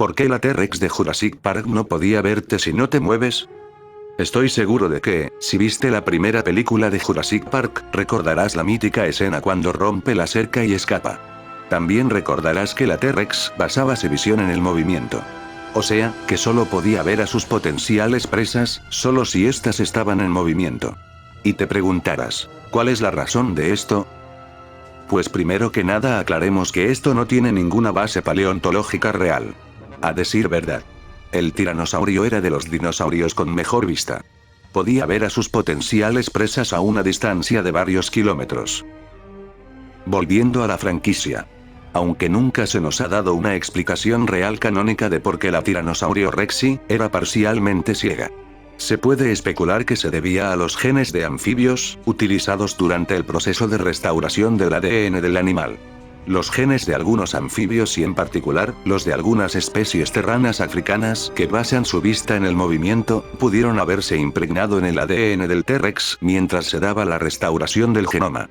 ¿Por qué la T-Rex de Jurassic Park no podía verte si no te mueves? Estoy seguro de que, si viste la primera película de Jurassic Park, recordarás la mítica escena cuando rompe la cerca y escapa. También recordarás que la T-Rex basaba su visión en el movimiento. O sea, que solo podía ver a sus potenciales presas, solo si éstas estaban en movimiento. Y te preguntarás, ¿cuál es la razón de esto? Pues primero que nada aclaremos que esto no tiene ninguna base paleontológica real. A decir verdad, el tiranosaurio era de los dinosaurios con mejor vista. Podía ver a sus potenciales presas a una distancia de varios kilómetros. Volviendo a la franquicia. Aunque nunca se nos ha dado una explicación real canónica de por qué la Tiranosaurio Rexy era parcialmente ciega. Se puede especular que se debía a los genes de anfibios, utilizados durante el proceso de restauración del ADN del animal. Los genes de algunos anfibios y en particular, los de algunas especies terranas africanas que basan su vista en el movimiento, pudieron haberse impregnado en el ADN del T-Rex mientras se daba la restauración del genoma.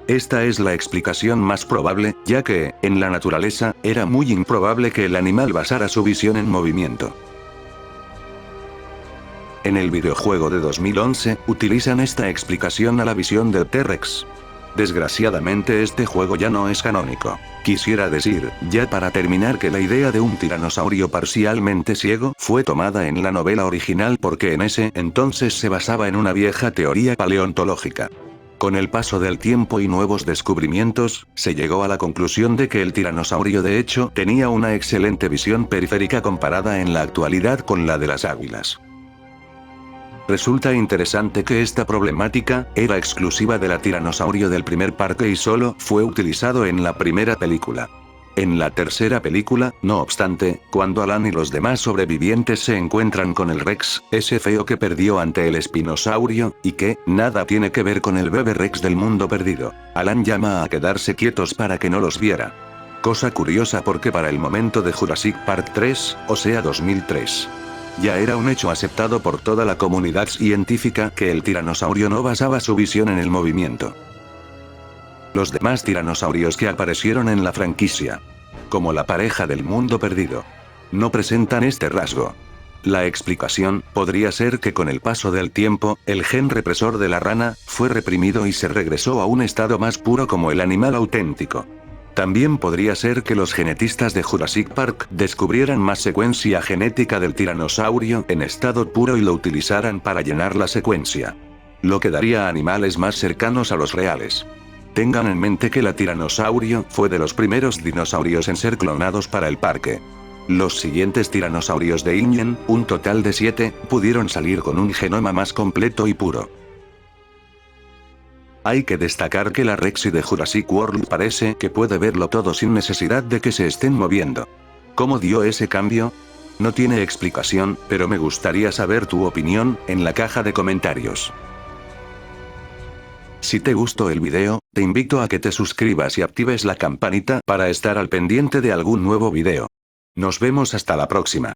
Esta es la explicación más probable, ya que, en la naturaleza, era muy improbable que el animal basara su visión en movimiento. En el videojuego de 2011, utilizan esta explicación a la visión del T-Rex. Desgraciadamente este juego ya no es canónico. Quisiera decir, ya para terminar, que la idea de un tiranosaurio parcialmente ciego fue tomada en la novela original porque en ese entonces se basaba en una vieja teoría paleontológica. Con el paso del tiempo y nuevos descubrimientos, se llegó a la conclusión de que el tiranosaurio de hecho tenía una excelente visión periférica comparada en la actualidad con la de las águilas. Resulta interesante que esta problemática era exclusiva de la tiranosaurio del primer parque y solo fue utilizado en la primera película. En la tercera película, no obstante, cuando Alan y los demás sobrevivientes se encuentran con el Rex, ese feo que perdió ante el espinosaurio, y que nada tiene que ver con el bebé Rex del mundo perdido, Alan llama a quedarse quietos para que no los viera. Cosa curiosa porque para el momento de Jurassic Park 3, o sea 2003. Ya era un hecho aceptado por toda la comunidad científica que el tiranosaurio no basaba su visión en el movimiento. Los demás tiranosaurios que aparecieron en la franquicia, como la pareja del mundo perdido, no presentan este rasgo. La explicación podría ser que con el paso del tiempo, el gen represor de la rana fue reprimido y se regresó a un estado más puro como el animal auténtico. También podría ser que los genetistas de Jurassic Park descubrieran más secuencia genética del tiranosaurio en estado puro y lo utilizaran para llenar la secuencia. Lo que daría a animales más cercanos a los reales. Tengan en mente que la tiranosaurio fue de los primeros dinosaurios en ser clonados para el parque. Los siguientes tiranosaurios de Ingen, un total de 7, pudieron salir con un genoma más completo y puro. Hay que destacar que la Rexy de Jurassic World parece que puede verlo todo sin necesidad de que se estén moviendo. ¿Cómo dio ese cambio? No tiene explicación, pero me gustaría saber tu opinión en la caja de comentarios. Si te gustó el video, te invito a que te suscribas y actives la campanita para estar al pendiente de algún nuevo video. Nos vemos hasta la próxima.